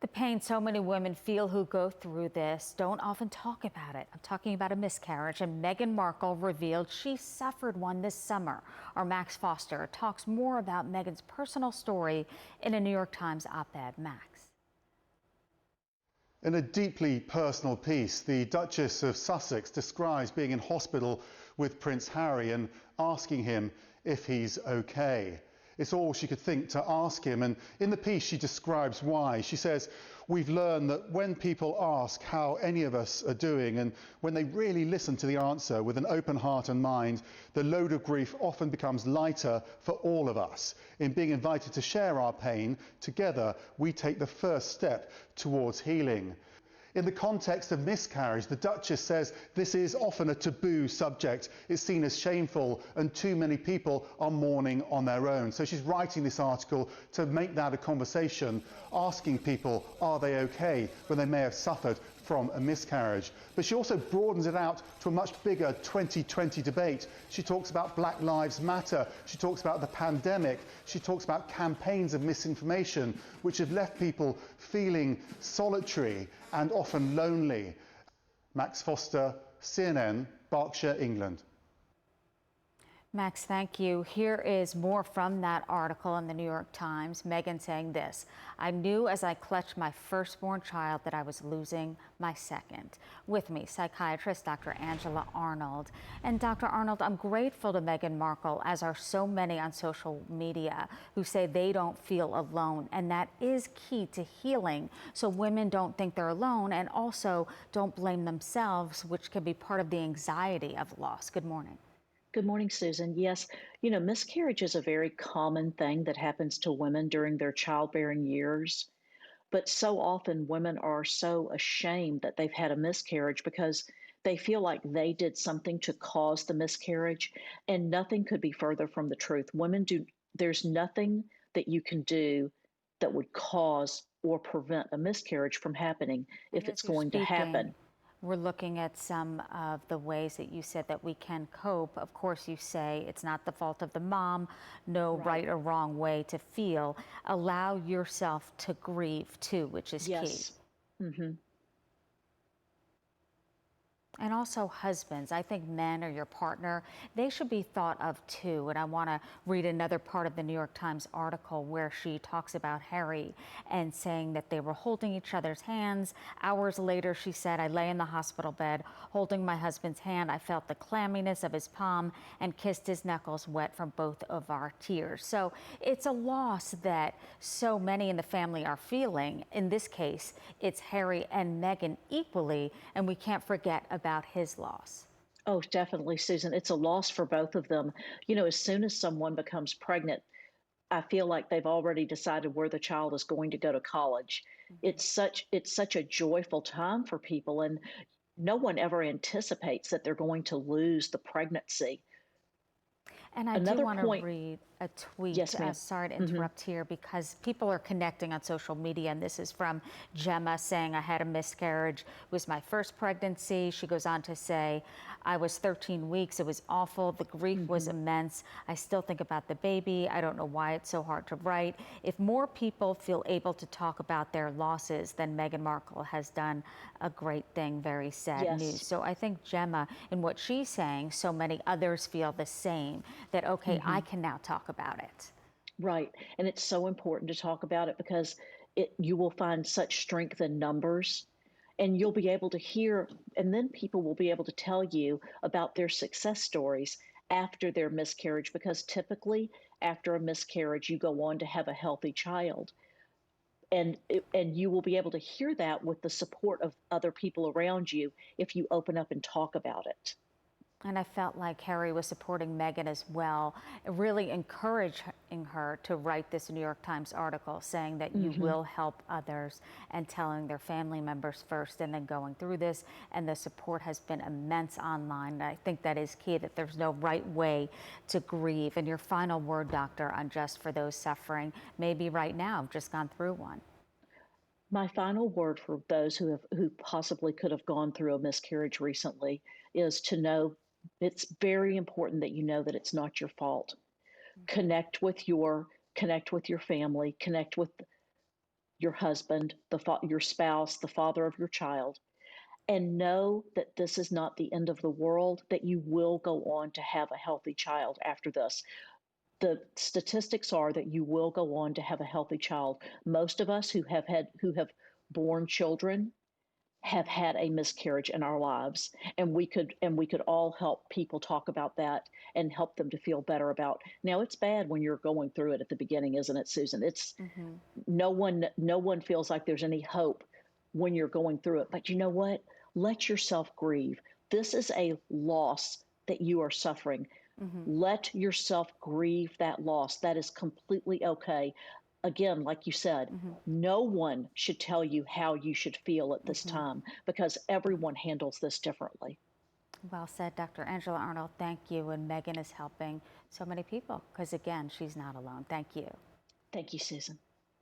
The pain so many women feel who go through this don't often talk about it. I'm talking about a miscarriage, and Meghan Markle revealed she suffered one this summer. Our Max Foster talks more about Meghan's personal story in a New York Times op-ed. Max. In a deeply personal piece, the Duchess of Sussex describes being in hospital with Prince Harry and asking him if he's okay. It's all she could think to ask him, and in the piece she describes why. She says, "We've learned that when people ask how any of us are doing, and when they really listen to the answer with an open heart and mind, the load of grief often becomes lighter for all of us. In being invited to share our pain, together we take the first step towards healing." In the context of miscarriage, the Duchess says this is often a taboo subject. It's seen as shameful, and too many people are mourning on their own. So she's writing this article to make that a conversation, asking people, are they okay, when they may have suffered from a miscarriage. But she also broadens it out to a much bigger 2020 debate. She talks about Black Lives Matter. She talks about the pandemic. She talks about campaigns of misinformation, which have left people feeling solitary and often lonely. Max Foster, CNN, Berkshire, England. Max, thank you. Here is more from that article in the New York Times. Meghan saying this: "I knew as I clutched my firstborn child that I was losing my second." With me, psychiatrist Dr. Angela Arnold. And Dr. Arnold, I'm grateful to Meghan Markle, as are so many on social media, who say they don't feel alone. And that is key to healing, so women don't think they're alone and also don't blame themselves, which can be part of the anxiety of loss. Good morning. Good morning, Susan. Yes, miscarriage is a very common thing that happens to women during their childbearing years. But so often women are so ashamed that they've had a miscarriage because they feel like they did something to cause the miscarriage, and nothing could be further from the truth. There's nothing that you can do that would cause or prevent a miscarriage from happening if it's going to happen. We're looking at some of the ways that you said that we can cope. Of course, you say it's not the fault of the mom, no right or wrong way to feel. Allow yourself to grieve too, which is key. Yes. Mm-hmm. And also husbands, I think men or your partner, they should be thought of too. And I want to read another part of the New York Times article where she talks about Harry and saying that they were holding each other's hands. Hours later, she said, "I lay in the hospital bed holding my husband's hand. I felt the clamminess of his palm and kissed his knuckles wet from both of our tears." So it's a loss that so many in the family are feeling. In this case, it's Harry and Meghan equally, and we can't forget about his loss. Oh, definitely, Susan. It's a loss for both of them. As soon as someone becomes pregnant, I feel like they've already decided where the child is going to go to college. It's such a joyful time for people, and no one ever anticipates that they're going to lose the pregnancy. And I do want to read a tweet. Yes, ma'am. Sorry to interrupt here, because people are connecting on social media, and this is from Gemma saying, "I had a miscarriage. It was my first pregnancy." She goes on to say, "I was 13 weeks. It was awful. The grief was immense. I still think about the baby. I don't know why it's so hard to write." If more people feel able to talk about their losses, then Meghan Markle has done a great thing. Very sad news. So I think Gemma, in what she's saying, so many others feel the same, that, okay, I can now talk about it. Right. And it's so important to talk about it because you will find such strength in numbers, and you'll be able to hear, and then people will be able to tell you about their success stories after their miscarriage, because typically after a miscarriage, you go on to have a healthy child. And you will be able to hear that with the support of other people around you if you open up and talk about it. And I felt like Harry was supporting Meghan as well, really encouraging her to write this New York Times article, saying that you will help others and telling their family members first and then going through this. And the support has been immense online. And I think that is key, that there's no right way to grieve. And your final word, doctor, on just for those suffering, maybe right now, just gone through one. My final word for those who possibly could have gone through a miscarriage recently is to know it's very important that you know that it's not your fault. Connect with your family, connect with your husband, your spouse, the father of your child, and know that this is not the end of the world, that you will go on to have a healthy child after this. The statistics are that you will go on to have a healthy child. Most of us who have born children have had a miscarriage in our lives, and we could all help people talk about that and help them to feel better about. Now it's bad when you're going through it at the beginning, isn't it, Susan? It's Hmm. no one feels like there's any hope when you're going through it. But you know what? Let yourself grieve. This is a loss that you are suffering. Hmm. Let yourself grieve that loss. That is completely okay. Again, like you said, Hmm. no one should tell you how you should feel at this Hmm. time because everyone handles this differently. Well said, Dr. Angela Arnold. Thank you. And Megan is helping so many people because, again, she's not alone. Thank you. Thank you, Susan.